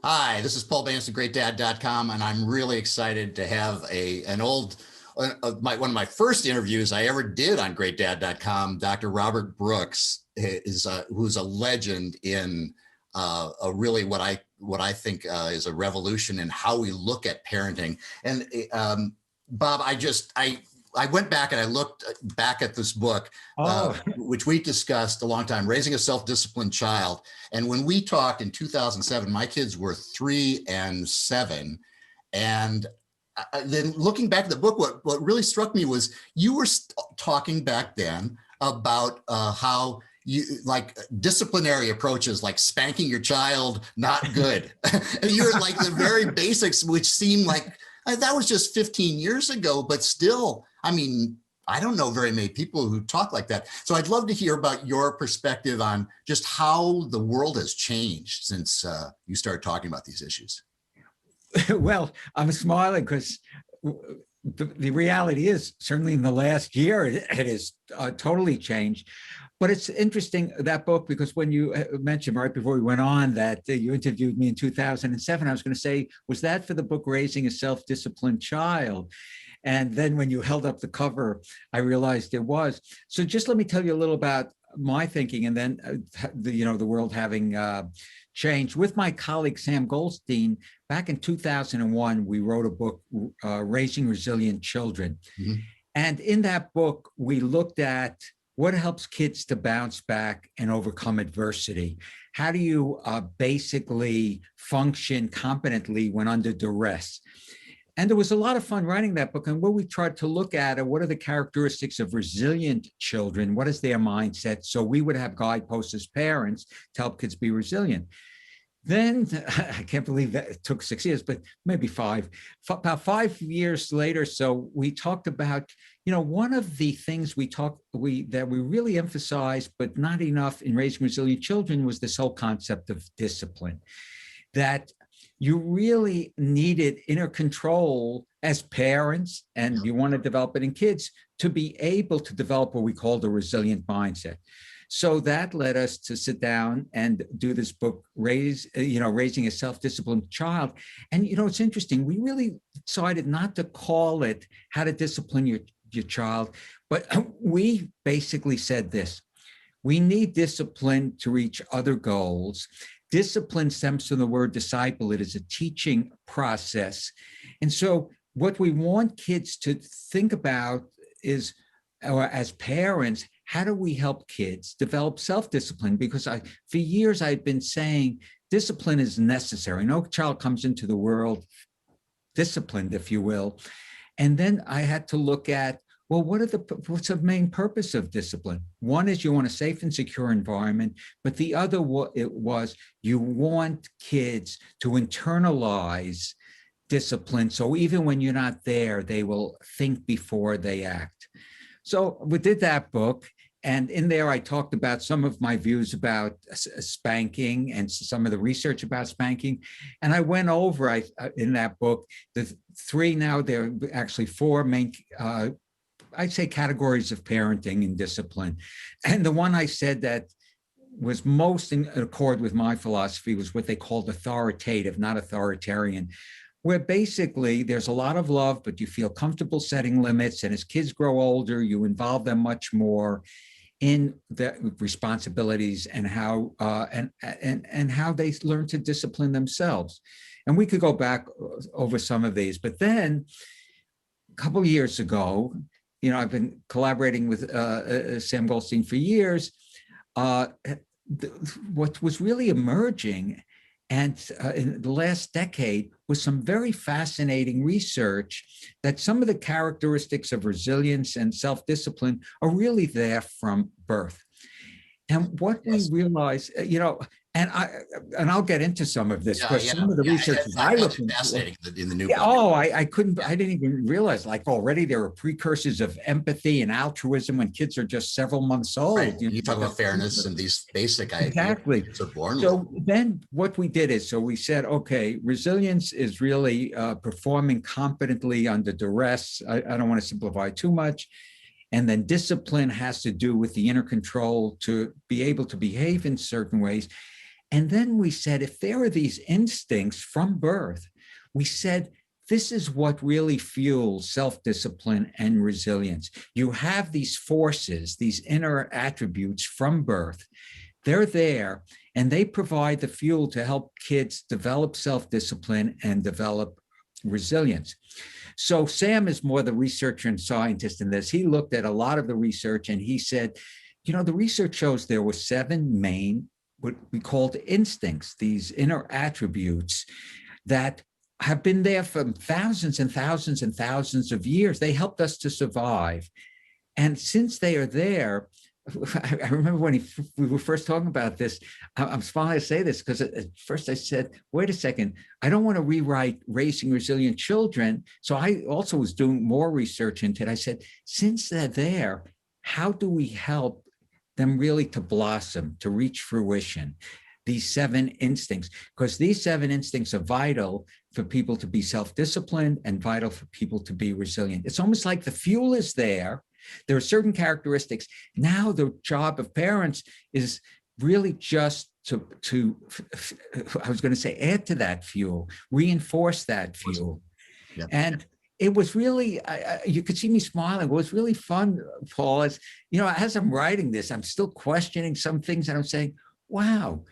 Hi, this is Paul Banas of GreatDad.com, and I'm really excited to have one of my first interviews I ever did on GreatDad.com. Dr. Robert Brooks who's a legend in a really what I think is a revolution in how we look at parenting. And Bob, I went back and I looked back at this book, which we discussed a long time, Raising a Self-Disciplined Child. And when we talked in 2007, my kids were 3 and 7. And then looking back at the book, what really struck me was you were talking back then about how you like disciplinary approaches, like spanking your child, not good. And you're like the very basics, which seemed like that was just 15 years ago, but still, I mean, I don't know very many people who talk like that. So I'd love to hear about your perspective on just how the world has changed since you started talking about these issues. Well, I'm smiling because the reality is certainly in the last year, it has totally changed. But it's interesting, that book, because when you mentioned right before we went on that you interviewed me in 2007, I was going to say, was that for the book Raising a Self-Disciplined Child? And then when you held up the cover, I realized it was. So just let me tell you a little about my thinking, and then the world having changed. With my colleague Sam Goldstein, back in 2001, we wrote a book, Raising Resilient Children. Mm-hmm. And in that book, we looked at what helps kids to bounce back and overcome adversity. How do you basically function competently when under duress? And there was a lot of fun writing that book. And what we tried to look at are what are the characteristics of resilient children? What is their mindset? So we would have guideposts as parents to help kids be resilient. Then, I can't believe that it took 6 years, but maybe 5. About 5 years later, so we talked about, one of the things that we really emphasized, but not enough in raising resilient children, was this whole concept of discipline. That you really needed inner control as parents, and you want to develop it in kids, to be able to develop what we call the resilient mindset. So that led us to sit down and do this book, Raising a Self-Disciplined Child. And, it's interesting, we really decided not to call it How to Discipline your Child, but we basically said this: we need discipline to reach other goals. Discipline stems from the word disciple. It is a teaching process. And so what we want kids to think about is, or as parents, how do we help kids develop self-discipline? Because for years I've been saying discipline is necessary. No child comes into the world disciplined, if you will. And then I had to look at, well, what's the main purpose of discipline? One is you want a safe and secure environment, but the other was you want kids to internalize discipline. So even when you're not there, they will think before they act. So we did that book. And in there, I talked about some of my views about spanking and some of the research about spanking. And I went over in that book, there are actually 4 main, I'd say, categories of parenting and discipline. And the one I said that was most in accord with my philosophy was what they called authoritative, not authoritarian, where basically there's a lot of love, but you feel comfortable setting limits. And as kids grow older, you involve them much more in the responsibilities and how and how they learn to discipline themselves. And we could go back over some of these, but then a couple of years ago, I've been collaborating with Sam Goldstein for years. What was really emerging, and in the last decade, was some very fascinating research that some of the characteristics of resilience and self-discipline are really there from birth. And what we realize, and I'll get into some of this, because some of the research I looked into, fascinating in the new book. I didn't even realize, like, already there are precursors of empathy and altruism when kids are just several months old. Right. You talk about fairness and these basic ideas. Exactly. So then what we did is, so we said, okay, resilience is really performing competently under duress. I don't want to simplify too much. And then discipline has to do with the inner control to be able to behave in certain ways. And then we said, if there are these instincts from birth, we said, this is what really fuels self-discipline and resilience. You have these forces, these inner attributes from birth. They're there, and they provide the fuel to help kids develop self-discipline and develop resilience. So Sam is more the researcher and scientist in this. He looked at a lot of the research and he said, the research shows there were 7 main, what we called instincts, these inner attributes that have been there for thousands and thousands and thousands of years. They helped us to survive. And since they are there, I remember when we were first talking about this, I'm smiling to say this because at first I said, wait a second, I don't want to rewrite Raising Resilient Children. So I also was doing more research into it. I said, since they're there, how do we help them really to blossom, to reach fruition? These 7 instincts, because these 7 instincts are vital for people to be self-disciplined and vital for people to be resilient. It's almost like the fuel is there. There are certain characteristics. Now the job of parents is really just to I was going to say, add to that fuel, reinforce that fuel. Yeah. And it was really, you could see me smiling. It was really fun, Paul, as I'm writing this, I'm still questioning some things and I'm saying, wow,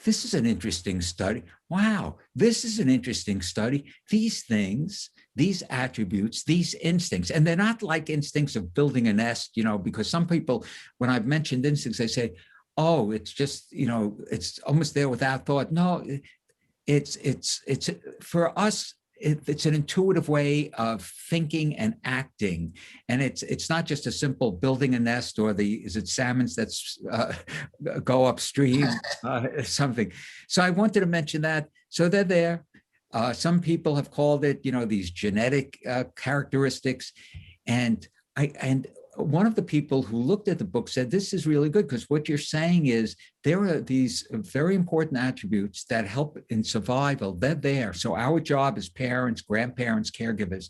this is an interesting study. Wow, this is an interesting study. These things, these attributes, these instincts, and they're not like instincts of building a nest, because some people, when I've mentioned instincts, they say, oh, it's just, it's almost there without thought. No, it's for us, it's an intuitive way of thinking and acting. And it's not just a simple building a nest or is it salmons that's go upstream, something. So I wanted to mention that. So they're there. Some people have called it, these genetic characteristics. And one of the people who looked at the book said, this is really good because what you're saying is there are these very important attributes that help in survival. They're there. So our job as parents, grandparents, caregivers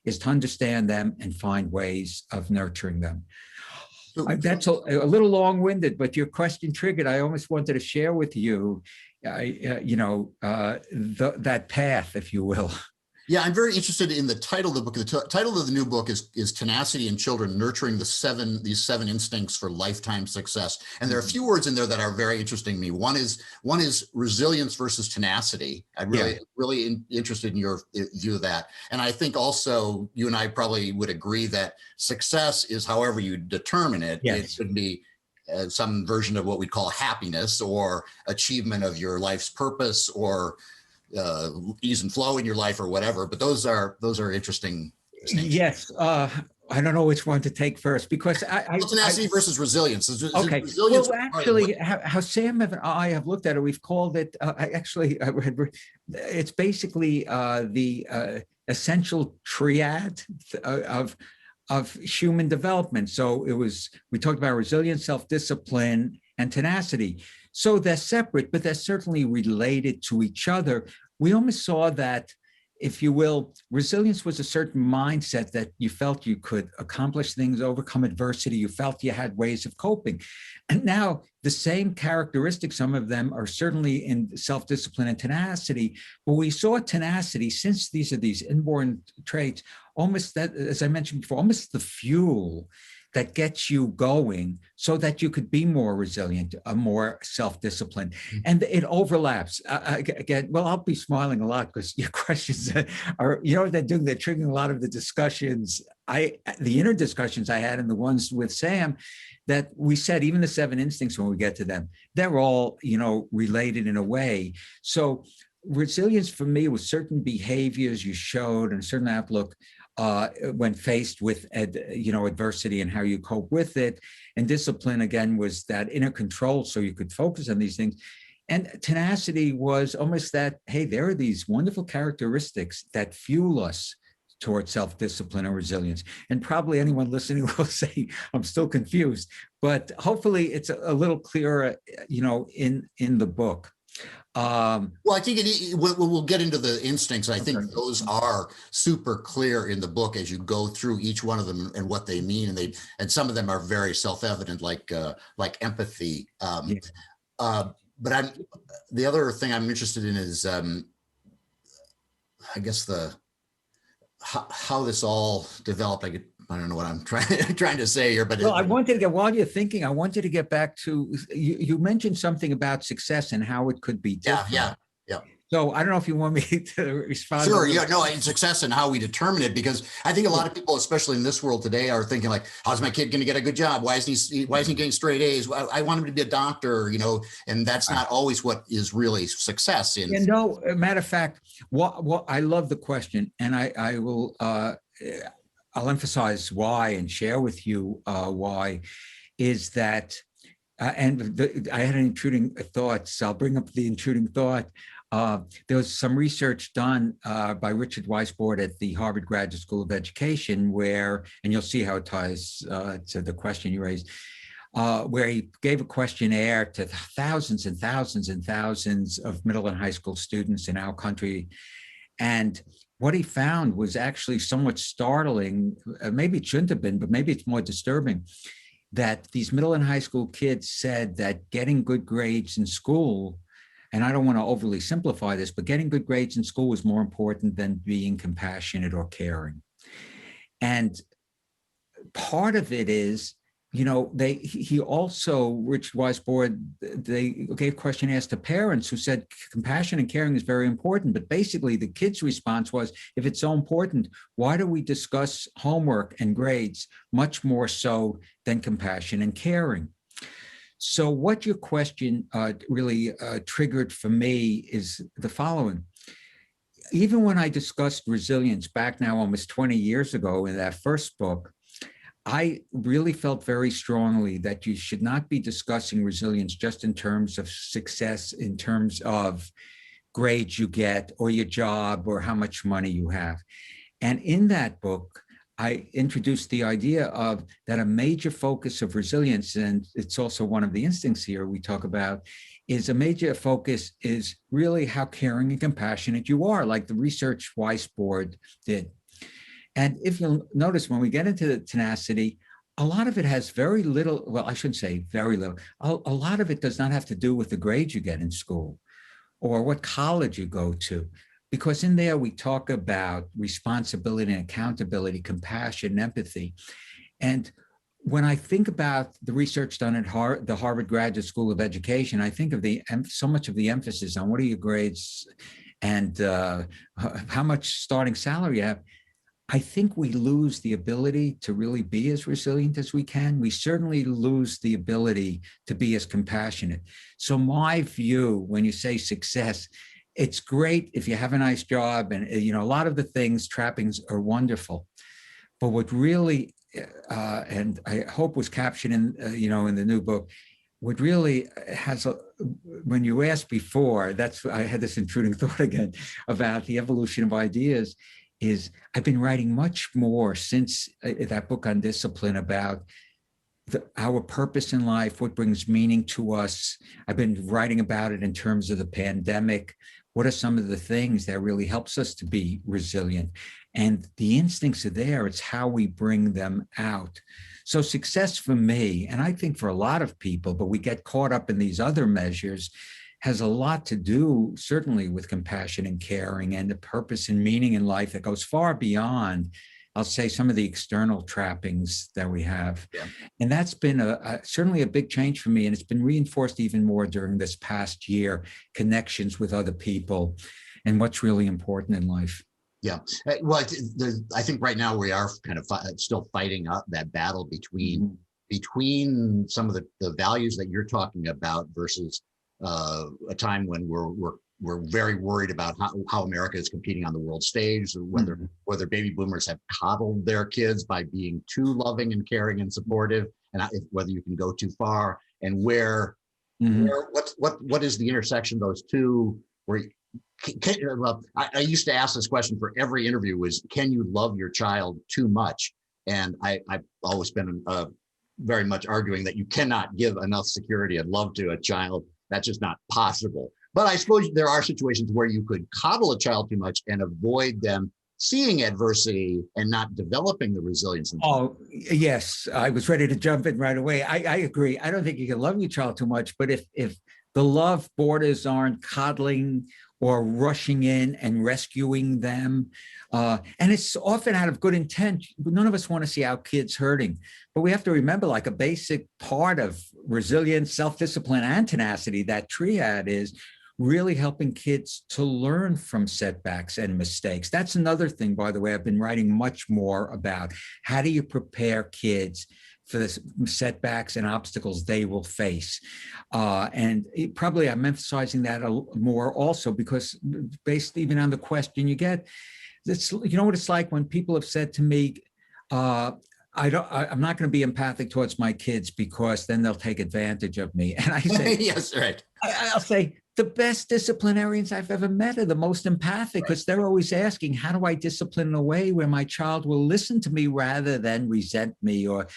is to understand them and find ways of nurturing them. That's a little long-winded, but your question triggered. I almost wanted to share with you, that path, if you will. Yeah, I'm very interested in the title of the book. The title of the new book is Tenacity in Children, Nurturing these 7 Instincts for Lifetime Success. And there are a few words in there that are very interesting to me. One is resilience versus tenacity. I'm really interested in your view of that. And I think also you and I probably would agree that success is however you determine it. Yes. It could be some version of what we call happiness or achievement of your life's purpose or ease and flow in your life or whatever, but those are interesting distinctions. Yes, I don't know which one to take first because tenacity versus resilience. Okay, resilience well, actually, how Sam and I have looked at it, we've called it. It's basically the essential triad of human development. So we talked about resilience, self-discipline, and tenacity. So they're separate, but they're certainly related to each other. We almost saw that, if you will, resilience was a certain mindset that you felt you could accomplish things, overcome adversity. You felt you had ways of coping. And now the same characteristics, some of them are certainly in self-discipline and tenacity, but we saw tenacity, since these are these inborn traits, almost that, as I mentioned before, almost the fuel that gets you going so that you could be more resilient, more self-disciplined. And it overlaps. Again, well, I'll be smiling a lot because your questions are, they're triggering a lot of the discussions, the inner discussions I had and the ones with Sam, that we said, even the 7 instincts, when we get to them, they're all, related in a way. So resilience for me was certain behaviors you showed and a certain outlook when faced with adversity and how you cope with it. And discipline, again, was that inner control so you could focus on these things. And tenacity was almost that, hey, there are these wonderful characteristics that fuel us towards self-discipline and resilience. And probably anyone listening will say, I'm still confused, but hopefully it's a little clearer, in the book. Well, I think we'll get into the instincts. I think Okay. those are super clear in the book as you go through each one of them and what they mean, and some of them are very self-evident, like empathy. Yeah. But the other thing I'm interested in is, I guess how this all developed. I don't know what I'm trying to say here, but Well, I wanted to get, while you're thinking, I wanted to get back to, you mentioned something about success and how it could be different. yeah. So I don't know if you want me to respond. Sure. Yeah. No, it's success and how we determine it, because I think a lot of people, especially in this world today, are thinking like, how's my kid going to get a good job? Why isn't he getting straight A's? I want him to be a doctor, and that's not always what is really success in. And no, matter of fact, what I love the question, and I will, I'll emphasize why and share with you why, is that, I had an intruding thought, so I'll bring up the intruding thought. There was some research done by Richard Weisbord at the Harvard Graduate School of Education where, and you'll see how it ties to the question you raised, where he gave a questionnaire to thousands and thousands and thousands of middle and high school students in our country. And what he found was actually somewhat startling. Maybe it shouldn't have been, but maybe it's more disturbing, that these middle and high school kids said that getting good grades in school, and I don't want to overly simplify this, but getting good grades in school was more important than being compassionate or caring. And part of it is, he also, Rich Weisbord, they gave questionnaires to parents who said compassion and caring is very important. But basically the kids' response was, if it's so important, why do we discuss homework and grades much more so than compassion and caring? So what your question really triggered for me is the following. Even when I discussed resilience back now almost 20 years ago in that first book, I really felt very strongly that you should not be discussing resilience just in terms of success, in terms of grades you get or your job or how much money you have. And in that book, I introduced the idea of that a major focus of resilience, and it's also one of the instincts here we talk about, is a major focus is really how caring and compassionate you are, like the research Weisbord did. And if you'll notice, when we get into the tenacity, a lot of it has very little, well, I shouldn't say very little, a lot of it does not have to do with the grades you get in school or what college you go to, because in there we talk about responsibility and accountability, compassion, empathy. And when I think about the research done at the Harvard Graduate School of Education, I think of so much of the emphasis on what are your grades and how much starting salary you have. I think we lose the ability to really be as resilient as we can. We certainly lose the ability to be as compassionate. So my view, when you say success, it's great if you have a nice job and, a lot of the things, trappings are wonderful. But what really, and I hope was captured in, in the new book, what really has, when you asked before, I had this intruding thought again about the evolution of ideas, is I've been writing much more since that book on discipline about our purpose in life, what brings meaning to us. I've been writing about it in terms of the pandemic. What are some of the things that really helps us to be resilient? And the instincts are there. It's how we bring them out. So success for me, and I think for a lot of people, but we get caught up in these other measures, has a lot to do certainly with compassion and caring and the purpose and meaning in life that goes far beyond, I'll say, some of the external trappings that we have. Yeah. And that's been certainly a big change for me. And it's been reinforced even more during this past year, connections with other people and what's really important in life. Yeah. Well, I think right now we are kind of still fighting out that battle between some of the values that you're talking about versus a time when we're very worried about how America is competing on the world stage, or whether baby boomers have coddled their kids by being too loving and caring and supportive, and whether you can go too far, and where what is the intersection of those two? Where I used to ask this question for every interview: was can you love your child too much? And I've always been very much arguing that you cannot give enough security and love to a child. That's just not possible. But I suppose there are situations where you could coddle a child too much and avoid them seeing adversity and not developing the resilience. Oh, yes. I was ready to jump in right away. I agree. I don't think you can love your child too much, but if the love borders aren't coddling or rushing in and rescuing them, and it's often out of good intent. None of us want to see our kids hurting, but we have to remember, like, a basic part of resilience, self-discipline, and tenacity, that triad, is really helping kids to learn from setbacks and mistakes. That's another thing, by the way, I've been writing much more about. How do you prepare kids for the setbacks and obstacles they will face? And probably I'm emphasizing that more also because, based even on the question you get, you know what it's like when people have said to me, I'm not going to be empathic towards my kids because then they'll take advantage of me. And I say, yes, right. I'll say, the best disciplinarians I've ever met are the most empathic, because they're always asking, how do I discipline in a way where my child will listen to me rather than resent me or,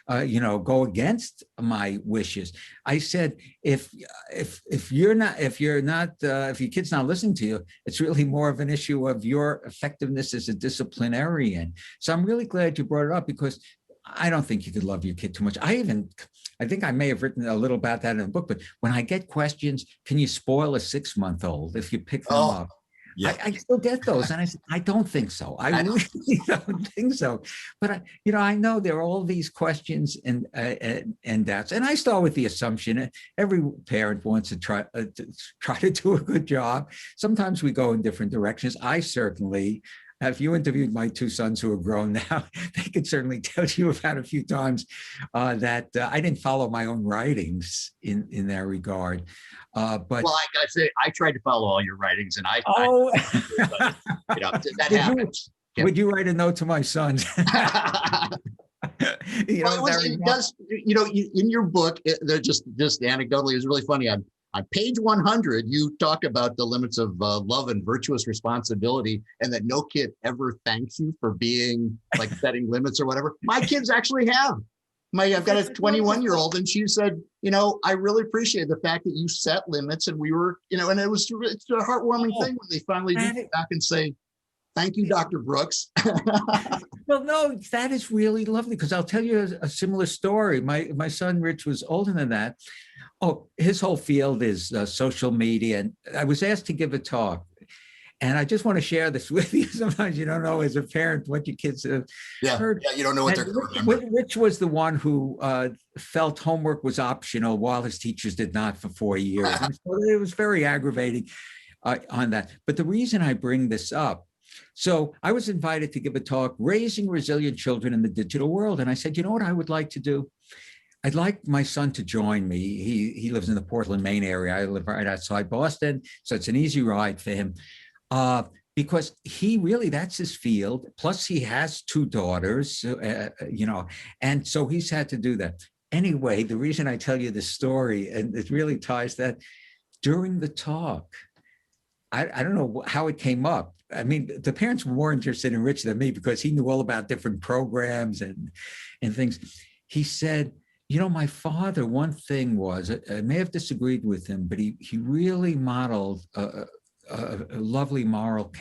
go against my wishes? I said, if your kid's not listening to you, it's really more of an issue of your effectiveness as a disciplinarian. So I'm really glad you brought it up, because I don't think you could love your kid too much. I think I may have written a little about that in the book, but when I get questions, can you spoil a 6-month-old if you pick them up? Yeah. I still get those. And I said, I don't think so. I really don't think so. But, I know there are all these questions and doubts. And I start with the assumption every parent wants to try to do a good job. Sometimes we go in different directions. I certainly, if you interviewed my 2 sons who are grown now, they could certainly tell you about a few times that I didn't follow my own writings in that regard. But well, I gotta say, I tried to follow all your writings, and that happens. Would you write a note to my sons? It does. In your book, they're just anecdotally, it was really funny. On page 100, you talk about the limits of love and virtuous responsibility, and that no kid ever thanks you for being like setting limits or whatever. My kids actually have. I've got a 21-year-old, and she said, I really appreciate the fact that you set limits, and we were, and it's a heartwarming thing when they finally do come back and say, thank you, Dr. Brooks. Well, no, that is really lovely, because I'll tell you a similar story. My son, Rich, was older than that. Oh, his whole field is social media. And I was asked to give a talk. And I just want to share this with you. Sometimes you don't know as a parent what your kids have heard. Yeah, you don't know what they're going to remember. Rich was the one who felt homework was optional while his teachers did not for 4 years. And so it was very aggravating on that. But the reason I bring this up, so I was invited to give a talk, Raising Resilient Children in the Digital World. And I said, you know what I would like to do? I'd like my son to join me. He lives in the Portland, Maine area. I live right outside Boston, so it's an easy ride for him. Because he really, that's his field. Plus he has 2 daughters, and so he's had to do that. Anyway, the reason I tell you this story, and it really ties that, during the talk, I don't know how it came up. I mean, the parents were more interested in Rich than me because he knew all about different programs and things. He said, my father, one thing was, I may have disagreed with him, but he really modeled a lovely moral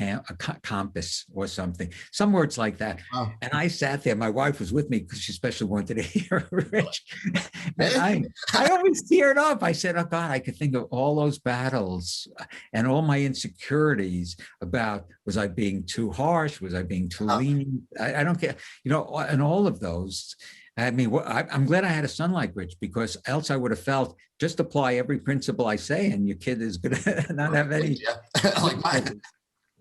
compass or something, some words like that. Wow. And I sat there, my wife was with me because she especially wanted to hear Rich. And I always teared up. I said, oh God, I could think of all those battles and all my insecurities about, was I being too harsh? Was I being too lenient? I don't care, and all of those. I mean, I'm glad I had a son like Rich, because else I would have felt, just apply every principle I say and your kid is going to not have any. Like mine.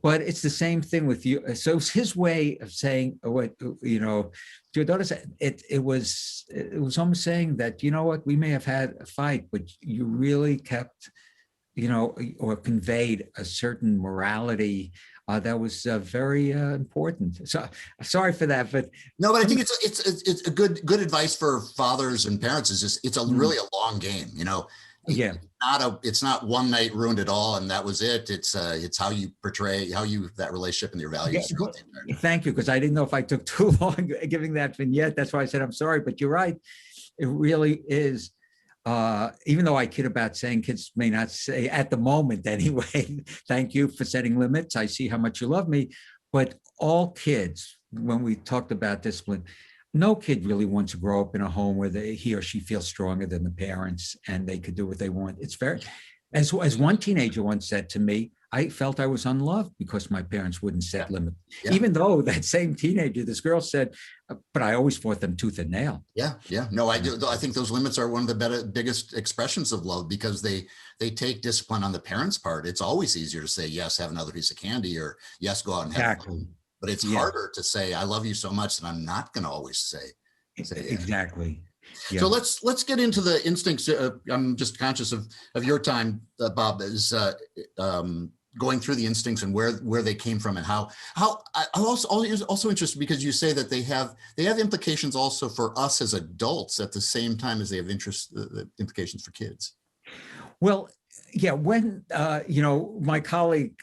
But it's the same thing with you. So it's his way of saying what, your daughter said, it was almost saying that, we may have had a fight, but you really kept, or conveyed a certain morality that was very important. So sorry for that, but no, but I think it's a good advice for fathers and parents. Is just, it's really a long game, Yeah, it's not one night ruined it all and that was it. It's how you portray that relationship and your values. Yeah, thank you, because I didn't know if I took too long giving that vignette. That's why I said I'm sorry, but you're right. It really is even though I kid about saying kids may not say at the moment anyway, thank you for setting limits. I see how much you love me. But all kids, when we talked about discipline, no kid really wants to grow up in a home where he or she feels stronger than the parents and they could do what they want. It's very, as one teenager once said to me, I felt I was unloved because my parents wouldn't set limits. Yeah. Even though that same teenager, this girl said, but I always fought them tooth and nail. Yeah, yeah. No, I do. I think those limits are one of the biggest expressions of love because they take discipline on the parents' part. It's always easier to say yes, have another piece of candy, or yes, go out and have fun. But it's harder to say I love you so much that I'm not going to always say exactly. Yeah. So let's get into the instincts. I'm just conscious of your time, Bob, is going through the instincts and where they came from and how I'm also interested because you say that they have implications also for us as adults at the same time as they have implications for kids. Well, yeah, when my colleague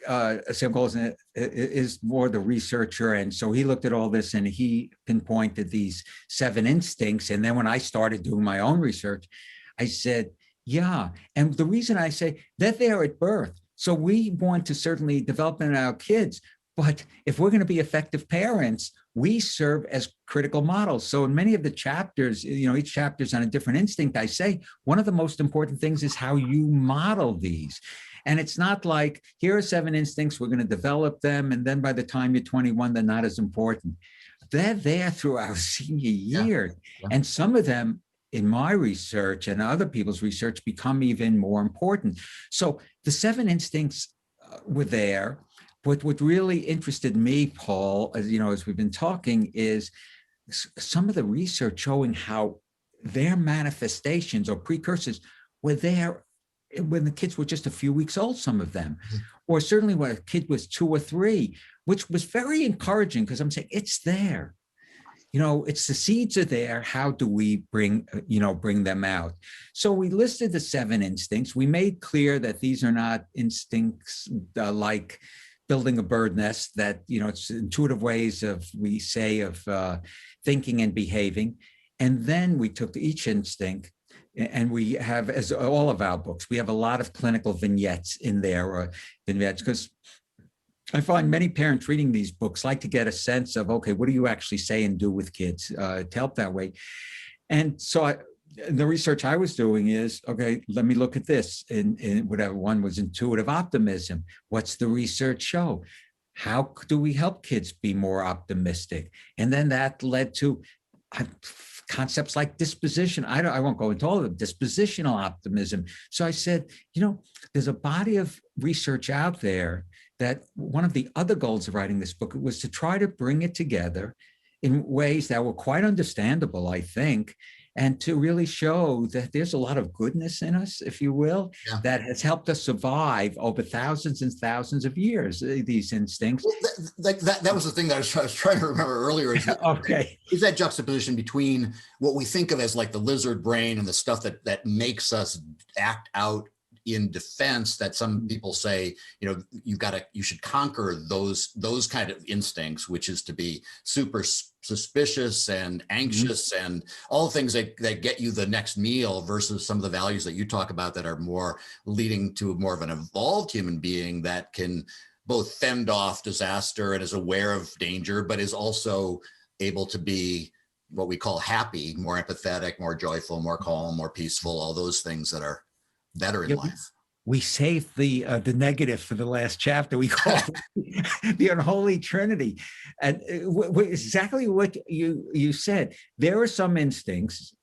Sam Goldstein is more the researcher, and so he looked at all this and he pinpointed these 7 instincts. And then when I started doing my own research, I said, yeah. And the reason I say that they're at birth, so we want to certainly develop in our kids. But if we're going to be effective parents, we serve as critical models. So in many of the chapters, each chapter is on a different instinct. I say one of the most important things is how you model these. And it's not like, here are 7 instincts, we're going to develop them, and then by the time you're 21, they're not as important. They're there through our senior year. Yeah. And some of them, in my research and other people's research, become even more important. So the 7 instincts were there. What really interested me, Paul, as we've been talking, is some of the research showing how their manifestations or precursors were there when the kids were just a few weeks old, some of them, or certainly when a kid was 2 or 3, which was very encouraging because I'm saying it's there. It's the seeds are there. How do we bring them out? So we listed the 7 instincts. We made clear that these are not instincts like building a bird nest, that, it's intuitive ways of thinking and behaving. And then we took each instinct, and we have, as all of our books, we have a lot of clinical vignettes in there, or vignettes, because I find many parents reading these books like to get a sense of, okay, what do you actually say and do with kids to help that way? And so the research I was doing is, okay, let me look at this. In whatever one was intuitive optimism. What's the research show? How do we help kids be more optimistic? And then that led to concepts like disposition. I won't go into all of them, dispositional optimism. So I said, there's a body of research out there that one of the other goals of writing this book was to try to bring it together in ways that were quite understandable, I think, and to really show that there's a lot of goodness in us, if you will, that has helped us survive over thousands and thousands of years, these instincts. Well, that was the thing that I was trying to remember earlier. Is that juxtaposition between what we think of as like the lizard brain and the stuff that makes us act out in defense, that some people say, you should conquer those kind of instincts, which is to be super suspicious and anxious and all the things that get you the next meal, versus some of the values that you talk about that are more leading to more of an evolved human being that can both fend off disaster and is aware of danger, but is also able to be what we call happy, more empathetic, more joyful, more calm, more peaceful, all those things that are better in life. We saved the negative for the last chapter. We call it the unholy trinity, and exactly what you said. There are some instincts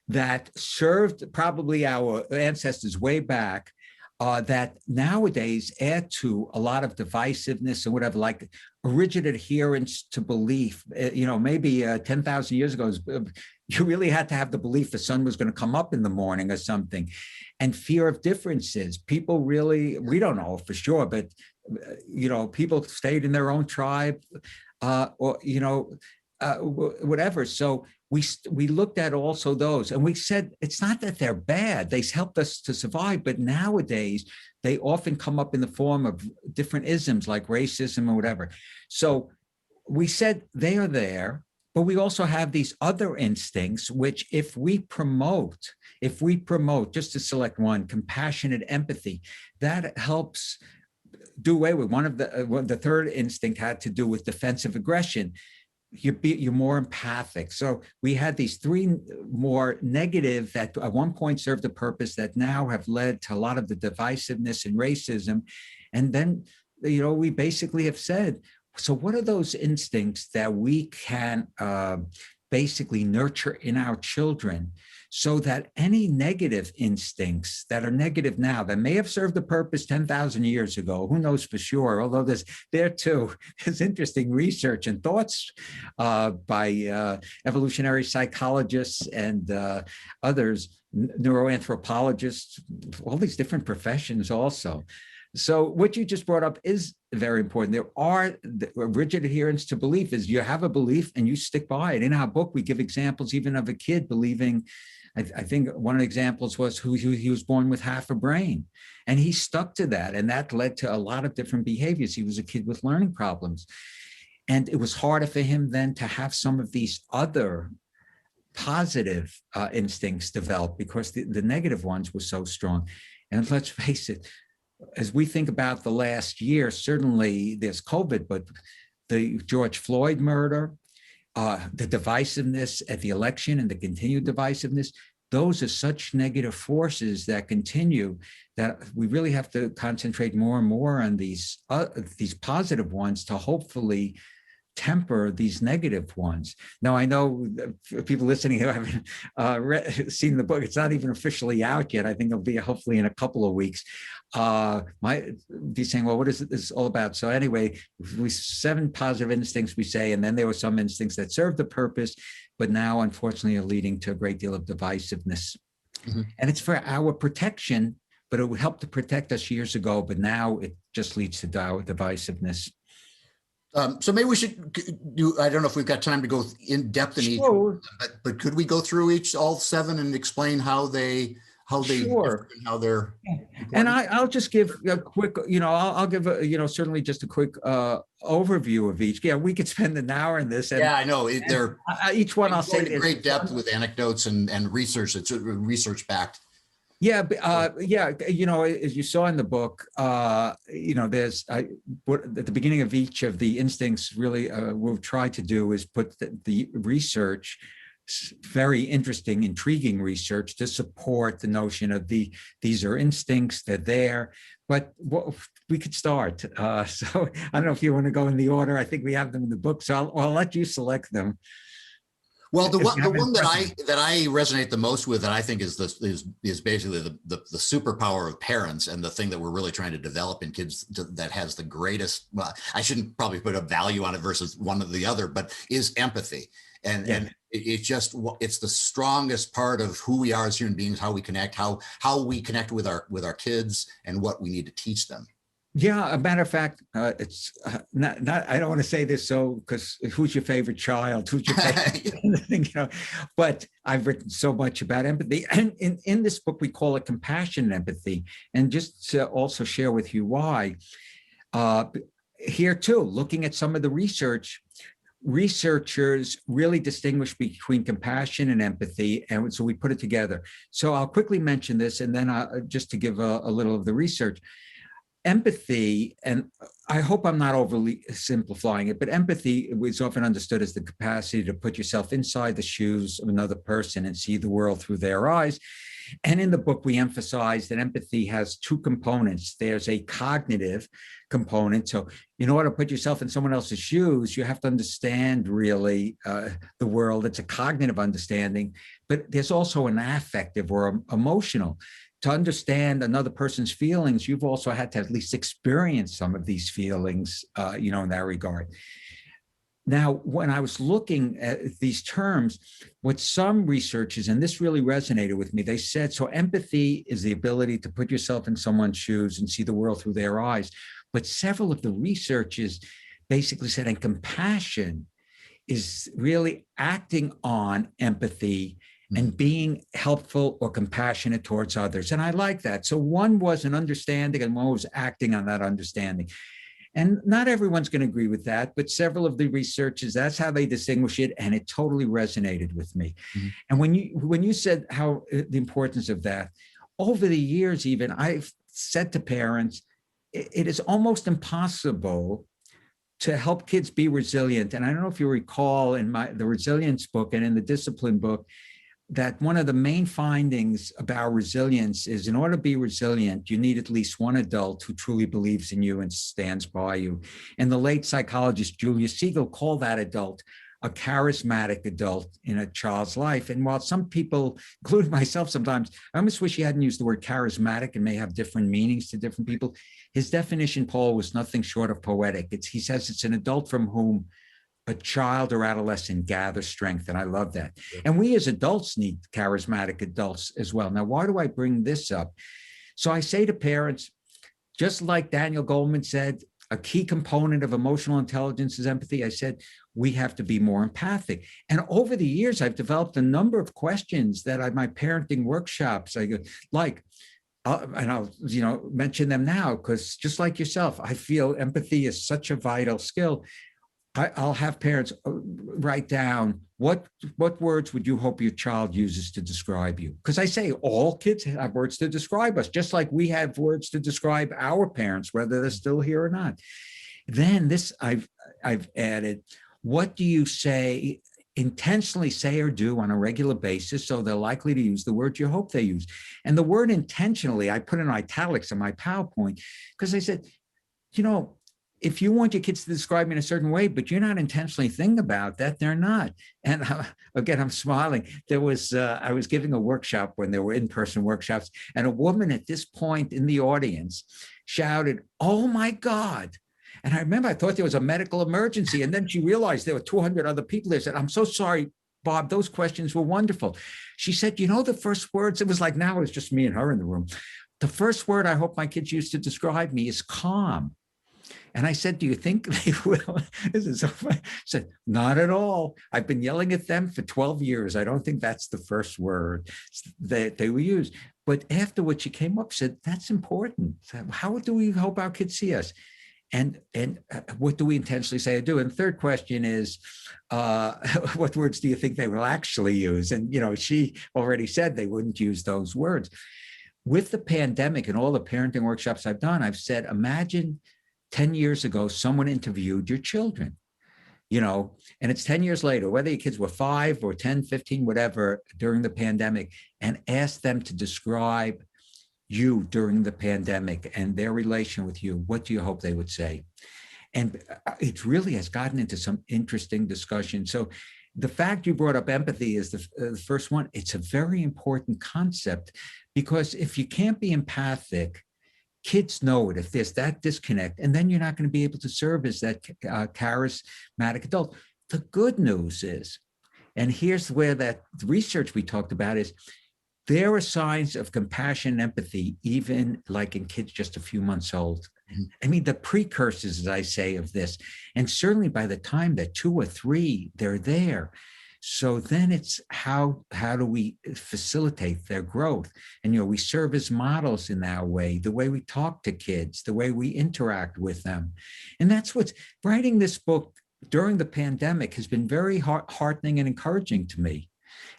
that served probably our ancestors way back, that nowadays add to a lot of divisiveness or whatever, like a rigid adherence to belief. Maybe 10,000 years ago, you really had to have the belief the sun was going to come up in the morning or something. And fear of differences. People really, we don't know for sure, but, people stayed in their own tribe or whatever. So we looked at also those, and we said, it's not that they're bad. They helped us to survive. But nowadays, they often come up in the form of different isms like racism or whatever. So we said they are there. But we also have these other instincts, which if we promote, just to select one, compassionate empathy, that helps do away with the third instinct had to do with defensive aggression. You're more empathic. So we had these three more negative that at one point served a purpose that now have led to a lot of the divisiveness and racism. And then, we basically have said, so what are those instincts that we can basically nurture in our children so that any negative instincts that are negative now that may have served a purpose 10,000 years ago, who knows for sure, although there's interesting research and thoughts by evolutionary psychologists and others, neuroanthropologists, all these different professions also. So what you just brought up is very important. There are rigid adherence to belief is you have a belief and you stick by it. In our book, we give examples even of a kid believing, I think one of the examples was he was born with half a brain, and he stuck to that. And that led to a lot of different behaviors. He was a kid with learning problems. And it was harder for him then to have some of these other positive instincts develop because the negative ones were so strong. And let's face it, as we think about the last year, certainly there's COVID, but the George Floyd murder, the divisiveness at the election and the continued divisiveness, those are such negative forces that continue that we really have to concentrate more and more on these positive ones to hopefully temper these negative ones. Now, I know people listening who haven't seen the book, it's not even officially out yet. I think it'll be hopefully in a couple of weeks. Might be saying, well, what is this all about? So anyway, 7 positive instincts we say, and then there were some instincts that served the purpose, but now unfortunately are leading to a great deal of divisiveness. Mm-hmm. And it's for our protection, but it would help to protect us years ago, but now it just leads to divisiveness. So maybe we should do, I don't know if we've got time to go in depth in sure. each, but could we go through all 7 and explain how they sure. And how they're important? And I'll just give a quick, I'll give certainly just a quick overview of each. Yeah, we could spend an hour in this. And, yeah, I know. They're each one I'll say in great depth with anecdotes and research. It's research backed. Yeah, as you saw in the book, there's at the beginning of each of the instincts. Really, what we've tried to do is put the research, very interesting, intriguing research, to support the notion of these are instincts, they're there. But we could start. So I don't know if you want to go in the order. I think we have them in the book, so I'll let you select them. Well, the one that I resonate the most with, and I think is basically the superpower of parents, and the thing that we're really trying to develop in kids that has the greatest. Well, I shouldn't probably put a value on it versus one or the other, but is empathy, and it's the strongest part of who we are as human beings, how we connect, how we connect with our kids, and what we need to teach them. Yeah, a matter of fact, it's not. I don't want to say this because who's your favorite child? Who's your favorite? But I've written so much about empathy, and in this book we call it compassionate empathy. And just to also share with you why, here too, looking at some of the research, researchers really distinguish between compassion and empathy, and so we put it together. So I'll quickly mention this, and then just to give a little of the research. Empathy, and I hope I'm not overly simplifying it, but empathy is often understood as the capacity to put yourself inside the shoes of another person and see the world through their eyes. And in the book, we emphasize that empathy has 2 components. There's a cognitive component. So in order to put yourself in someone else's shoes, you have to understand really the world. It's a cognitive understanding, but there's also an affective or emotional. To understand another person's feelings, you've also had to at least experience some of these feelings, in that regard. Now, when I was looking at these terms, what some researchers, and this really resonated with me, they said, so empathy is the ability to put yourself in someone's shoes and see the world through their eyes. But several of the researchers basically said, and compassion is really acting on empathy and being helpful or compassionate towards others. And I like that. So one was an understanding and one was acting on that understanding. And not everyone's going to agree with that, but several of the researchers, that's how they distinguish it. And it totally resonated with me. Mm-hmm. And when you said how the importance of that, over the years, even I've said to parents, it is almost impossible to help kids be resilient. And I don't know if you recall in the resilience book and in the discipline book, that one of the main findings about resilience is in order to be resilient, you need at least one adult who truly believes in you and stands by you. And the late psychologist Julia Siegel called that adult a charismatic adult in a child's life. And while some people, including myself sometimes, I almost wish he hadn't used the word charismatic and may have different meanings to different people. His definition, Paul, was nothing short of poetic. He says it's an adult from whom a child or adolescent gathers strength. And I love that. Yeah. And we as adults need charismatic adults as well. Now, why do I bring this up? So I say to parents, just like Daniel Goleman said, a key component of emotional intelligence is empathy. I said, we have to be more empathic. And over the years, I've developed a number of questions that my parenting workshops, I go like, and I'll mention them now, because just like yourself, I feel empathy is such a vital skill. I'll have parents write down what words would you hope your child uses to describe you? Because I say all kids have words to describe us, just like we have words to describe our parents, whether they're still here or not. Then this I've added, what do you say, intentionally say or do on a regular basis so they're likely to use the word you hope they use? And the word intentionally, I put in italics in my PowerPoint, because I said, if you want your kids to describe you in a certain way, but you're not intentionally thinking about that, they're not. And again, I'm smiling. There was, I was giving a workshop when there were in-person workshops, and a woman at this point in the audience shouted, "Oh my God." And I remember I thought there was a medical emergency. And then she realized there were 200 other people there. Said, "I'm so sorry, Bob, those questions were wonderful." She said, the first words, it was like now it's just me and her in the room. The first word I hope my kids use to describe me is calm. And I said, "Do you think they will?" This is so funny. I said, "Not at all. I've been yelling at them for 12 years. I don't think that's the first word that they will use." But afterwards, she came up and said, "That's important. How do we hope our kids see us? And what do we intentionally say or do?" And the third question is, what words do you think they will actually use? And, she already said they wouldn't use those words. With the pandemic and all the parenting workshops I've done, I've said, imagine 10 years ago, someone interviewed your children, and it's 10 years later, whether your kids were 5 or 10, 15, whatever, during the pandemic, and asked them to describe you during the pandemic and their relation with you, what do you hope they would say? And it really has gotten into some interesting discussion. So the fact you brought up empathy is the first one. It's a very important concept, because if you can't be empathic, kids know it. If there's that disconnect, and then you're not going to be able to serve as that charismatic adult. The good news is, and here's where that research we talked about is, there are signs of compassion and empathy, even like in kids just a few months old. Mm-hmm. I mean, the precursors, as I say, of this, and certainly by the time they're 2 or 3, they're there. So then it's how do we facilitate their growth? And, we serve as models in that way, the way we talk to kids, the way we interact with them. And that's what's writing this book during the pandemic has been very heartening and encouraging to me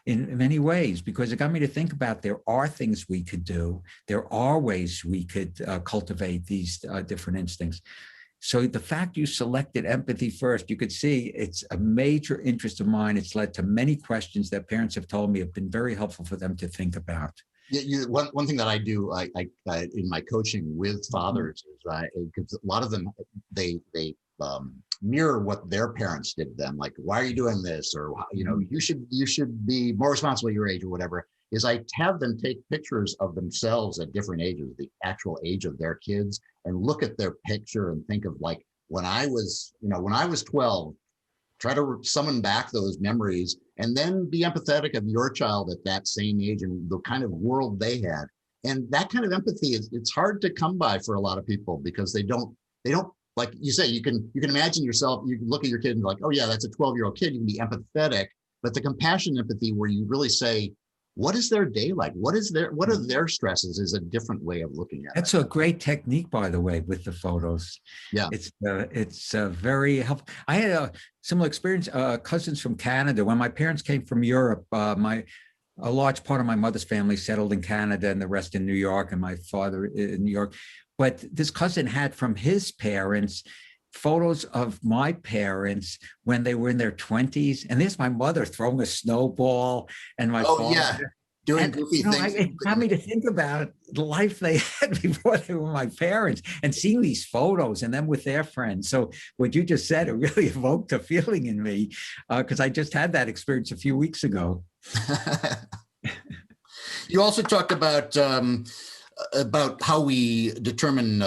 in many ways, because it got me to think about there are things we could do. There are ways we could cultivate these different instincts. So the fact you selected empathy first, you could see it's a major interest of mine. It's led to many questions that parents have told me have been very helpful for them to think about. Yeah, one thing that I do I in my coaching with fathers is because a lot of them they mirror what their parents did to them, like, "Why are you doing this?" or you should be more responsible at your age, or whatever. Is I have them take pictures of themselves at different ages, the actual age of their kids, and look at their picture and think of, like, when I was 12, try to summon back those memories, and then be empathetic of your child at that same age and the kind of world they had. And that kind of empathy it's hard to come by for a lot of people, because they don't, like you say, you can imagine yourself, you can look at your kid and be like, "Oh yeah, that's a 12-year-old kid." You can be empathetic, but the compassion empathy, where you really say, what is their day like? What are their stresses is a different way of looking at it. That's a great technique, by the way, with the photos. Yeah. It's very helpful. I had a similar experience. Cousins from Canada. When my parents came from Europe, a large part of my mother's family settled in Canada and the rest in New York, and my father in New York. But this cousin had from his parents photos of my parents when they were in their 20s. And there's my mother throwing a snowball and my father. Yeah. Doing goofy things. It got me to think about the life they had before they were my parents and seeing these photos and them with their friends. So what you just said, it really evoked a feeling in me because I just had that experience a few weeks ago. You also talked about how we determine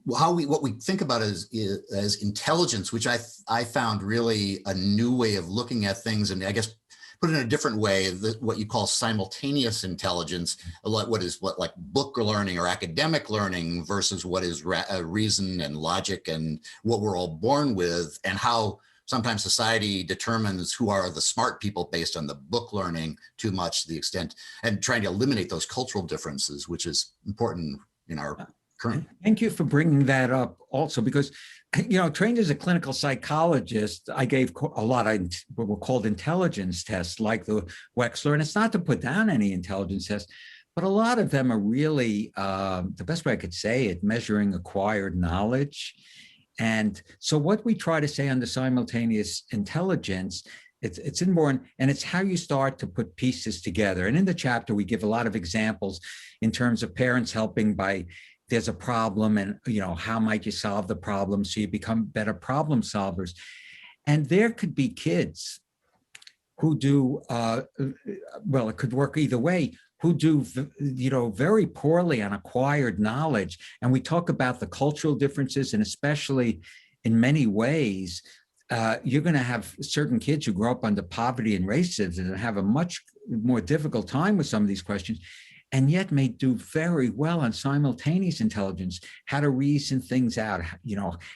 what we think about as intelligence, which I found really a new way of looking at things, and I guess put it in a different way, what you call simultaneous intelligence, like book learning or academic learning versus what is reason and logic and what we're all born with, and how sometimes society determines who are the smart people based on the book learning too much to the extent, and trying to eliminate those cultural differences, which is important in our current. Thank you for bringing that up also, because, trained as a clinical psychologist, I gave a lot of what were called intelligence tests, like the Wechsler, and it's not to put down any intelligence tests, but a lot of them are really, the best way I could say it, measuring acquired knowledge. And so what we try to say under simultaneous intelligence, it's inborn, and it's how you start to put pieces together. And in the chapter, we give a lot of examples in terms of parents helping by, there's a problem and, how might you solve the problem so you become better problem solvers. And there could be kids who do, well, it could work either way, who do, very poorly on acquired knowledge. And we talk about the cultural differences, and especially in many ways, you're going to have certain kids who grow up under poverty and racism and have a much more difficult time with some of these questions, and yet may do very well on simultaneous intelligence, how to reason things out,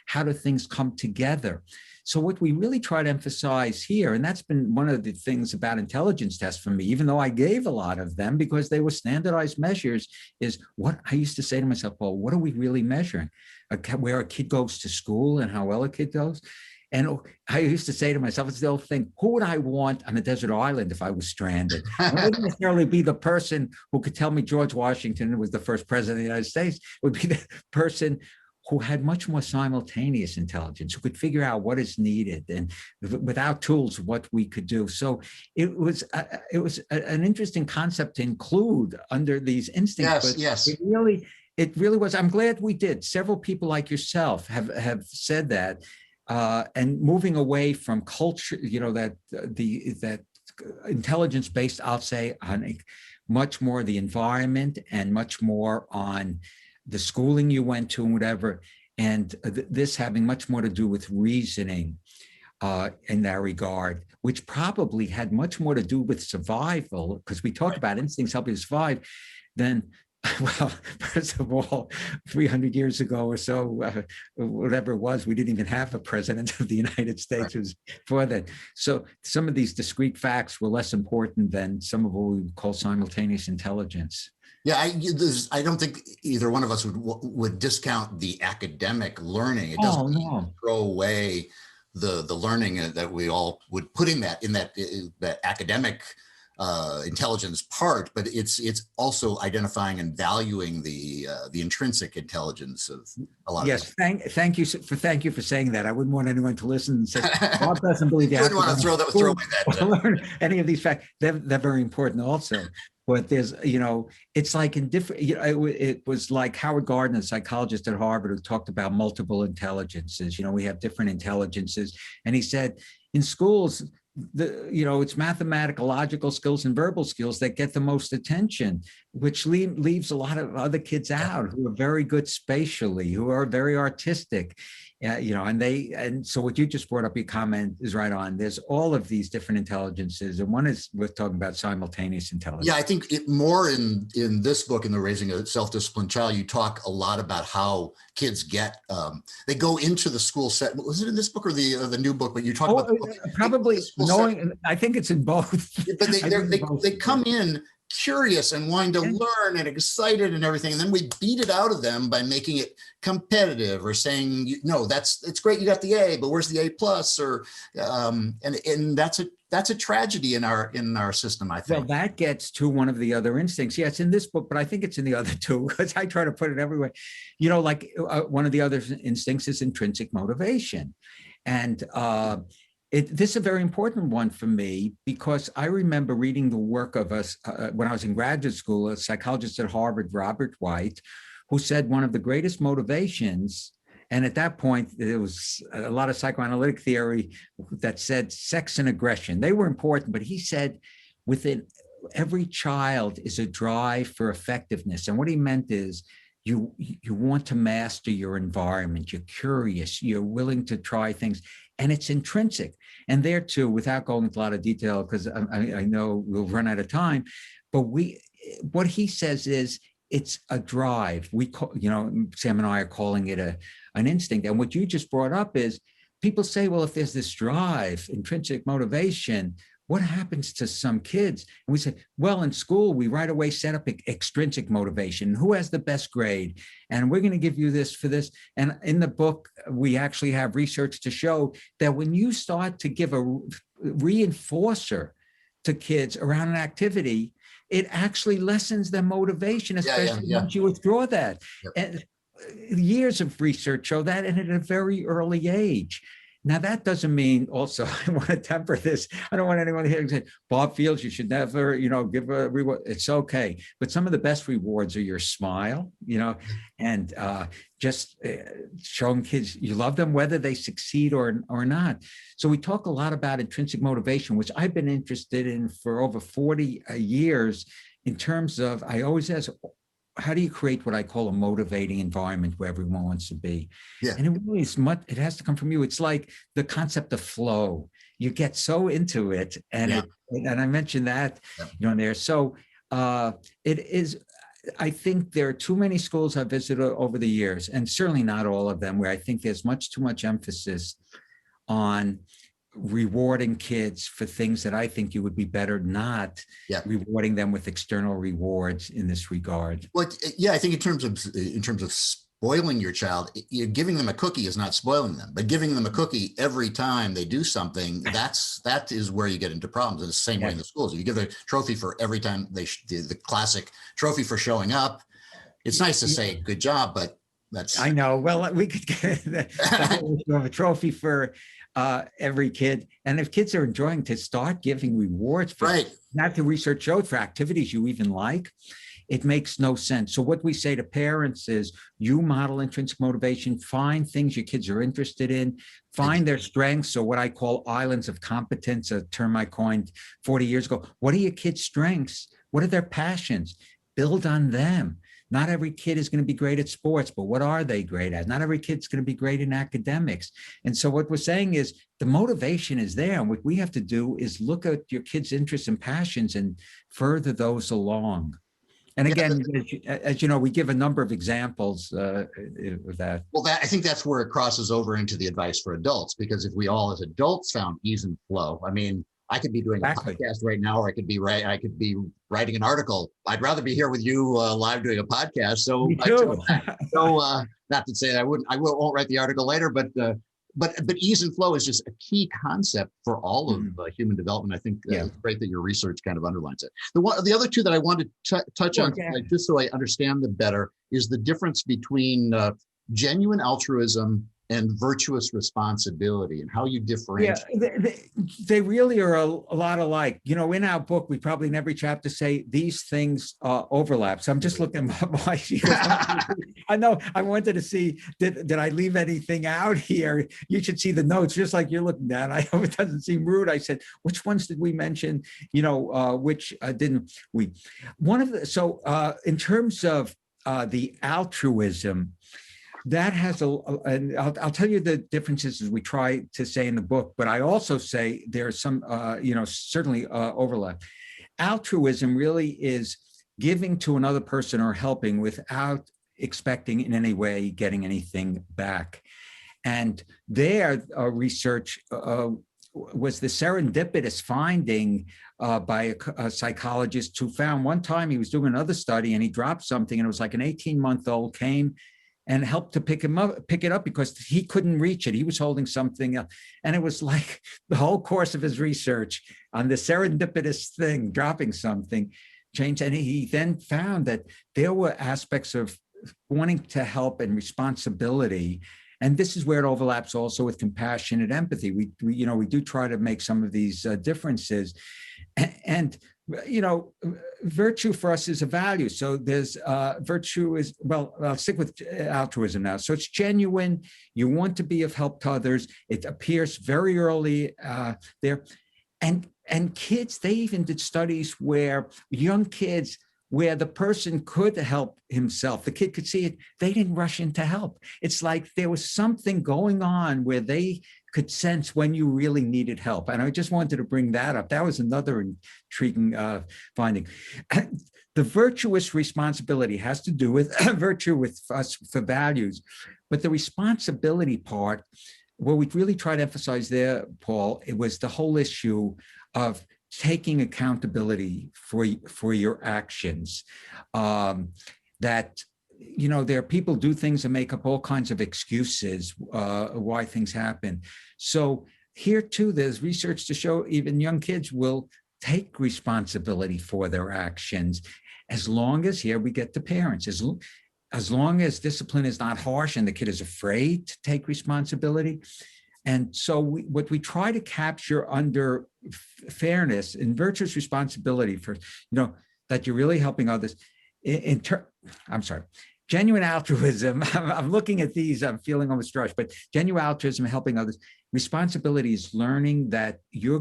how do things come together. So what we really try to emphasize here, and that's been one of the things about intelligence tests for me, even though I gave a lot of them because they were standardized measures, is what I used to say to myself, well, what are we really measuring? Where a kid goes to school and how well a kid does? And I used to say to myself, it's the old thing, who would I want on a desert island if I was stranded? I wouldn't necessarily be the person who could tell me George Washington was the first president of the United States. It would be the person who had much more simultaneous intelligence, who could figure out what is needed, and without tools, what we could do. So it was an interesting concept to include under these instincts. Yes. It really was. I'm glad we did. Several people like yourself have said that. And moving away from culture, that intelligence-based, I'll say, on much more the environment and much more on the schooling you went to and whatever, and this having much more to do with reasoning in that regard, which probably had much more to do with survival, because we talk about instincts helping to survive, than, well, first of all, 300 years ago or so, whatever it was, we didn't even have a president of the United States. It was before that. So some of these discrete facts were less important than some of what we would call simultaneous intelligence. Yeah, I don't think either one of us would discount the academic learning. It doesn't throw away the learning that we all would put in that academic intelligence part, but it's also identifying and valuing the intrinsic intelligence of a lot of yes, thank you for saying that. I wouldn't want anyone to listen and say, Bob doesn't believe you. Wouldn't want to throw away that. Learn any of these facts. They're very important also. But there's, it's like in different, it was like Howard Gardner, a psychologist at Harvard, who talked about multiple intelligences. We have different intelligences. And he said, in schools, it's mathematical, logical skills and verbal skills that get the most attention, which leaves a lot of other kids out who are very good spatially, who are very artistic. Yeah, and so what you just brought up, your comment is right on. There's all of these different intelligences, and one is we're talking about simultaneous intelligence. Yeah, I think more in this book, in the Raising a Self-Disciplined Child, you talk a lot about how kids get they go into the school set. Was it in this book or the new book? But you talk about probably knowing. I think it's in both. But they come in curious and wanting to learn and excited and everything, and then we beat it out of them by making it competitive or saying, no, it's great you got the A, but where's the A plus? Or and that's a tragedy in our system, I think. Well, that gets to one of the other instincts. Yeah, it's in this book, but I think it's in the other two, because I try to put it everywhere. One of the other instincts is intrinsic motivation, and this is a very important one for me, because I remember reading the work of us when I was in graduate school, a psychologist at Harvard, Robert White, who said one of the greatest motivations, and at that point, there was a lot of psychoanalytic theory that said sex and aggression. They were important, but he said within every child is a drive for effectiveness. And what he meant is you want to master your environment. You're curious. You're willing to try things. And it's intrinsic. And there too, without going into a lot of detail, because I know we'll run out of time, but what he says is it's a drive. We call, Sam and I are calling it an instinct. And what you just brought up is people say, well, if there's this drive, intrinsic motivation, what happens to some kids? And we say, well, in school, we right away set up extrinsic motivation. Who has the best grade? And we're going to give you this for this. And in the book, we actually have research to show that when you start to give a reinforcer to kids around an activity, it actually lessens their motivation, especially once you withdraw that. Yep. And years of research show that, and at a very early age. Now, that doesn't mean also, I want to temper this. I don't want anyone here to say, Bob feels you should never, give a reward. It's okay. But some of the best rewards are your smile, and just showing kids you love them, whether they succeed or not. So we talk a lot about intrinsic motivation, which I've been interested in for over 40 years, in terms of, I always ask, how do you create what I call a motivating environment where everyone wants to be? Yeah. And it really is it has to come from you. It's like the concept of flow. You get so into it. And and I mentioned that, in there. So it is, I think there are too many schools I've visited over the years, and certainly not all of them, where I think there's too much emphasis on rewarding kids for things that I think you would be better not rewarding them with external rewards in this regard. Well, I think in terms of spoiling your child, giving them a cookie is not spoiling them, but giving them a cookie every time they do something, that is where you get into problems. And it's the same way in the schools. If you give a trophy for every time the classic trophy for showing up, it's nice to say good job, but that's. I know. Well, we could get a trophy for every kid. And if kids are enjoying, to start giving rewards for not the research showed for activities you even like, it makes no sense. So what we say to parents is, you model intrinsic motivation, find things your kids are interested in, find their strengths. So what I call islands of competence, a term I coined 40 years ago. What are your kids' strengths? What are their passions? Build on them. Not every kid is going to be great at sports, but what are they great at? Not every kid's going to be great in academics. And so what we're saying is the motivation is there. And what we have to do is look at your kids' interests and passions and further those along. And again, as you know, we give a number of examples of that. Well, I think that's where it crosses over into the advice for adults, because if we all as adults found ease and flow, I mean, I could be doing a podcast right now, or I could be writing an article. I'd rather be here with you live doing a podcast. So, not to say that I won't write the article later, but ease and flow is just a key concept for all of human development. I think it's great that your research kind of underlines it. The other two that I wanted to touch on, just so I understand them better, is the difference between genuine altruism and virtuous responsibility, and how you differentiate. Yeah, they really are a lot alike. In our book, we probably in every chapter say these things overlap. So I'm just looking at my sheet. I know I wanted to see, did I leave anything out here? You should see the notes, just like you're looking at. I hope it doesn't seem rude. I said, which ones did we mention? Which didn't we? In terms of the altruism, that has and I'll tell you the differences as we try to say in the book, but I also say there's some, certainly overlap. Altruism really is giving to another person or helping without expecting in any way getting anything back. And their research was the serendipitous finding by a psychologist who found one time he was doing another study and he dropped something, and it was like an 18-month-old came and helped to pick it up because he couldn't reach it. He was holding something else. And it was like the whole course of his research on the serendipitous thing, dropping something, changed. And he then found that there were aspects of wanting to help and responsibility. And this is where it overlaps also with compassion and empathy. We do try to make some of these differences. And virtue for us is a value. So there's virtue is, well, I'll stick with altruism now. So it's genuine. You want to be of help to others. It appears very early there. And kids, they even did studies where young kids, where the person could help himself, the kid could see it, they didn't rush in to help. It's like there was something going on where they could sense when you really needed help. And I just wanted to bring that up. That was another intriguing finding. The virtuous responsibility has to do with virtue with us for values, but the responsibility part, what we really try to emphasize there, Paul, it was the whole issue of taking accountability for your actions. That there are people do things and make up all kinds of excuses why things happen. So here too, there's research to show even young kids will take responsibility for their actions, as long as here we get the parents. As long as discipline is not harsh and the kid is afraid to take responsibility. And so what we try to capture under fairness and virtuous responsibility for, that you're really helping others. Genuine altruism, I'm looking at these, I'm feeling almost rushed, but genuine altruism, helping others. Responsibility is learning that there's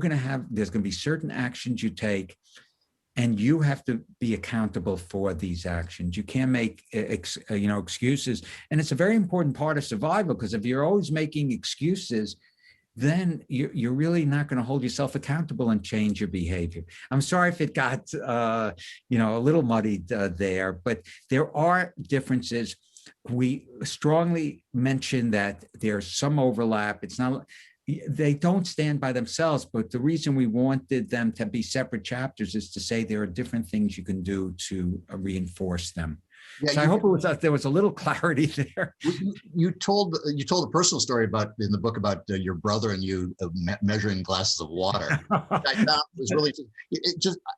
going to be certain actions you take, and you have to be accountable for these actions. You can't make excuses. And it's a very important part of survival, because if you're always making excuses, then you're really not going to hold yourself accountable and change your behavior. I'm sorry if it got a little muddied there, but there are differences. We strongly mention that there's some overlap. It's not, they don't stand by themselves, but the reason we wanted them to be separate chapters is to say there are different things you can do to reinforce them. Yeah, so I hope there was a little clarity there. You told a personal story in the book about your brother and you measuring glasses of water. I thought was really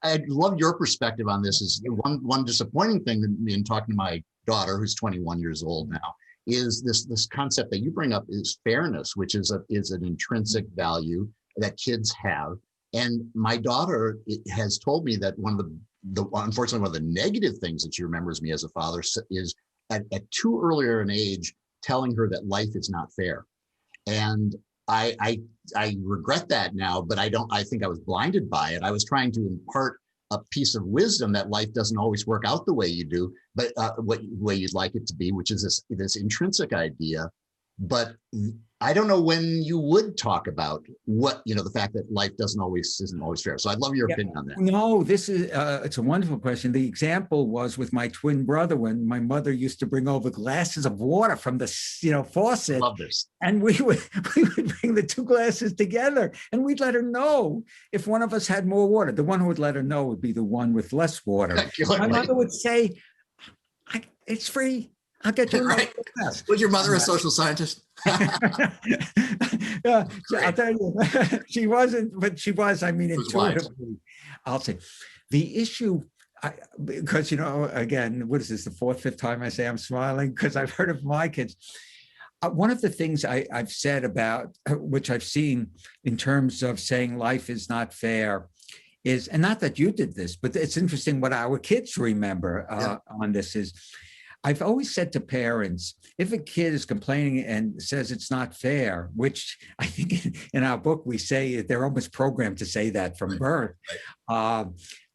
I love your perspective on this. Is one disappointing thing in talking to my daughter, who's 21 years old now, is this concept that you bring up is fairness, which is an intrinsic value that kids have. And my daughter has told me that unfortunately, one of the negative things that she remembers me as a father is at too earlier an age telling her that life is not fair. And I regret that now, but I think I was blinded by it. I was trying to impart a piece of wisdom that life doesn't always work out the way you do, but what way you'd like it to be, which is this intrinsic idea. But I don't know when you would talk about the fact that life isn't always fair. So I'd love your opinion on that. No, this is it's a wonderful question. The example was with my twin brother, when my mother used to bring over glasses of water from the faucet. Love this. And we would bring the two glasses together, and we'd let her know if one of us had more water. The one who would let her know would be the one with less water. My mother would say, "It's free. I'll get you right. Was your mother a social scientist?" Yeah, I'll tell you, she wasn't, but she was. I mean, intuitively, I'll say the issue, because again, what is this? The fourth, fifth time I say I'm smiling because I've heard of my kids. One of the things I've said about, which I've seen in terms of saying life is not fair, is, and not that you did this, but it's interesting what our kids remember on this is. I've always said to parents, if a kid is complaining and says it's not fair, which I think in our book we say they're almost programmed to say that from birth,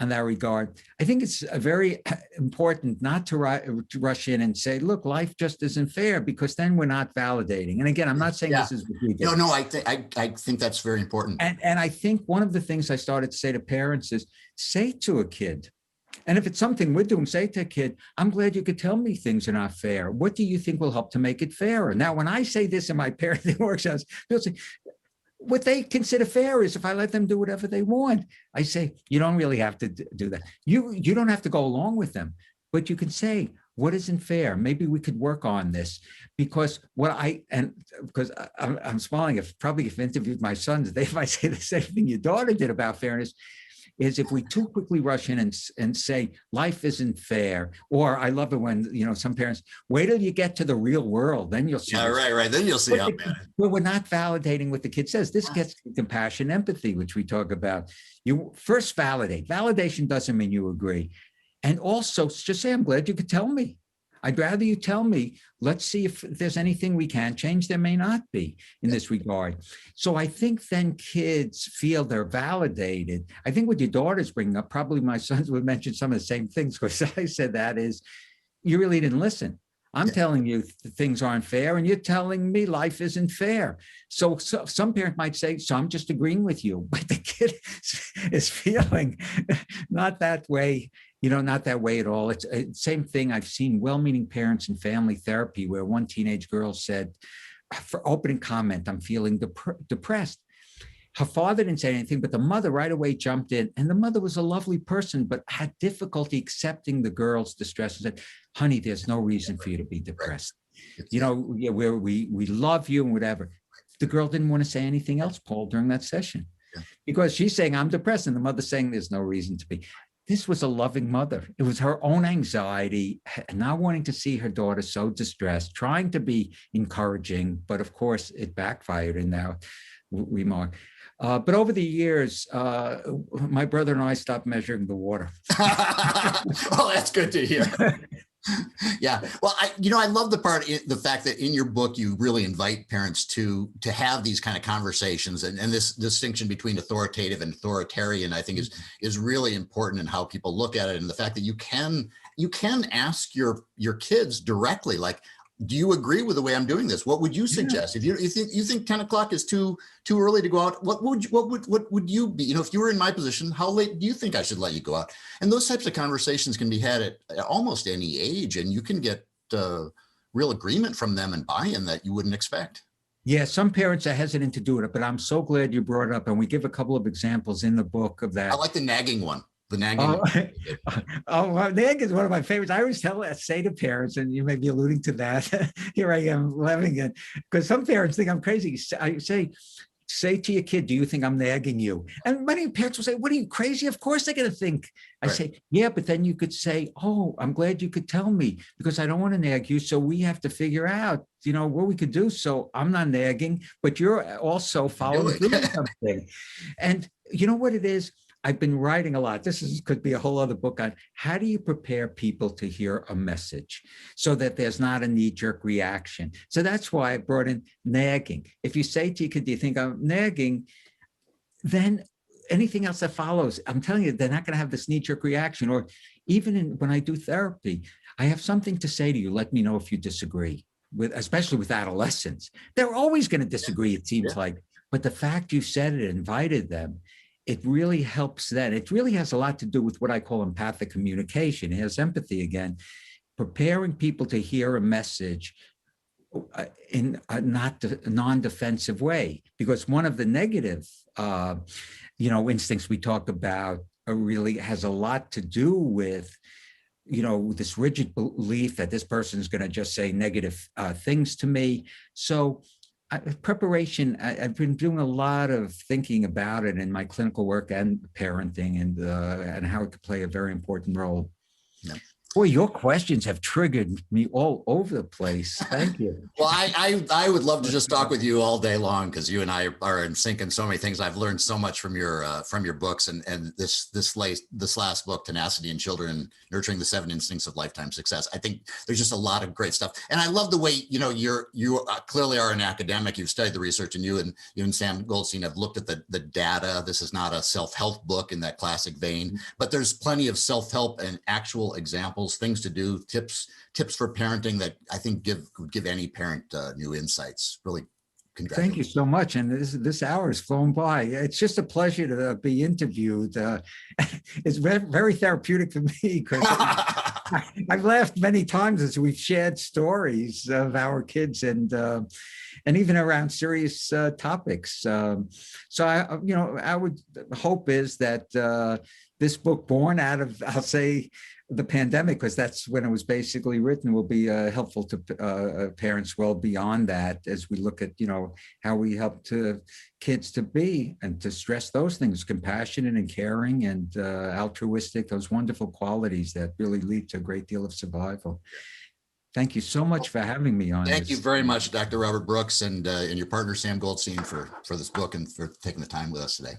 in that regard, I think it's very important not to rush in and say, look, life just isn't fair, because then we're not validating. And again, I'm not saying this is what we do. No, I think that's very important. And I think one of the things I started to say to parents is, say to a kid, and if it's something we're doing, say to a kid, I'm glad you could tell me things are not fair. What do you think will help to make it fairer? Now, when I say this in my parenting workshops, people say, what they consider fair is if I let them do whatever they want. I say, you don't really have to do that. You don't have to go along with them, but you can say, what isn't fair? Maybe we could work on this. Because I'm smiling, if I've interviewed my sons, they might say the same thing your daughter did about fairness, is if we too quickly rush in and say life isn't fair, or I love it when some parents wait till you get to the real world, then you'll see. Yeah, right. Then you'll see how bad. Well, we're not validating what the kid says. This gets compassion, empathy, which we talk about. You first validate. Validation doesn't mean you agree, and also just say, "I'm glad you could tell me. I'd rather you tell me. Let's see if there's anything we can change. There may not be in this regard." So I think then kids feel they're validated. I think what your daughter's bringing up, probably my sons would mention some of the same things, because I said that is, you really didn't listen. I'm telling you things aren't fair, and you're telling me life isn't fair. So some parent might say, so I'm just agreeing with you, but the kid is feeling not that way. Not that way at all. It's the same thing. I've seen well-meaning parents in family therapy where one teenage girl said, for opening comment, I'm feeling depressed. Her father didn't say anything, but the mother right away jumped in. And the mother was a lovely person, but had difficulty accepting the girl's distress and said, honey, there's no reason for you to be depressed. We love you and whatever. The girl didn't want to say anything else, Paul, during that session, because she's saying, I'm depressed. And the mother's saying, there's no reason to be. This was a loving mother. It was her own anxiety, not wanting to see her daughter so distressed, trying to be encouraging, but of course it backfired in that remark. But over the years, my brother and I stopped measuring the water. Oh, that's good to hear. Yeah. Well, I love the fact that in your book, you really invite parents to have these kind of conversations, and this distinction between authoritative and authoritarian, I think is really important in how people look at it. And the fact that you can ask your kids directly, like, do you agree with the way I'm doing this? What would you suggest? If you think 10 o'clock is too early to go out, what would you be? If you were in my position, how late do you think I should let you go out? And those types of conversations can be had at almost any age, and you can get real agreement from them and buy-in that you wouldn't expect. Yeah, some parents are hesitant to do it, but I'm so glad you brought it up, and we give a couple of examples in the book of that. I like the nagging one. The nagging. Nag is one of my favorites. I always say to parents, and you may be alluding to that. Here I am loving it, because some parents think I'm crazy. I say to your kid, do you think I'm nagging you? And many parents will say, what are you, crazy? Of course they're going to think. I say, yeah, but then you could say, oh, I'm glad you could tell me, because I don't want to nag you. So we have to figure out, what we could do. So I'm not nagging, but you're also following through with something. And you know what it is? I've been writing a lot. Could be a whole other book on how do you prepare people to hear a message so that there's not a knee-jerk reaction. So that's why I brought in nagging. If you say to your kid, do you think I'm nagging? Then anything else that follows, I'm telling you, they're not going to have this knee-jerk reaction. Or even when I do therapy, I have something to say to you. Let me know if you disagree, especially with adolescents. They're always going to disagree, it seems like. But the fact you said it, invited them, it really helps that. It really has a lot to do with what I call empathic communication. It has empathy again, preparing people to hear a message in a non-defensive way. Because one of the negative, instincts we talk about really has a lot to do with, this rigid belief that this person is going to just say negative things to me. So preparation, I've been doing a lot of thinking about it in my clinical work and parenting, and how it could play a very important role. Yeah. Boy, your questions have triggered me all over the place. Thank you. Well, I would love to just talk with you all day long because you and I are in sync in so many things. I've learned so much from your books, and this last book, Tenacity in Children, Nurturing the 7 Instincts of Lifetime Success. I think there's just a lot of great stuff, and I love the way you clearly are an academic. You've studied the research, and you and Sam Goldstein have looked at the data. This is not a self-help book in that classic vein, but there's plenty of self-help and actual examples, things to do, tips for parenting that I think give any parent new insights. Really, congratulations. Thank you so much. And this hour has flown by. It's just a pleasure to be interviewed. It's very therapeutic for me because I've laughed many times as we've shared stories of our kids and even around serious topics. So I would hope is that this book, born out of, I'll say, the pandemic, because that's when it was basically written, will be helpful to parents well beyond that as we look at, how we help kids to be and to stress those things, compassionate and caring and altruistic, those wonderful qualities that really lead to a great deal of survival. Thank you so much for having me on. Thank you very much, Dr. Robert Brooks, and your partner, Sam Goldstein, for this book and for taking the time with us today.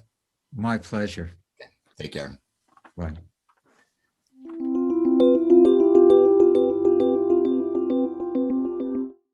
My pleasure. Okay. Take care. Bye.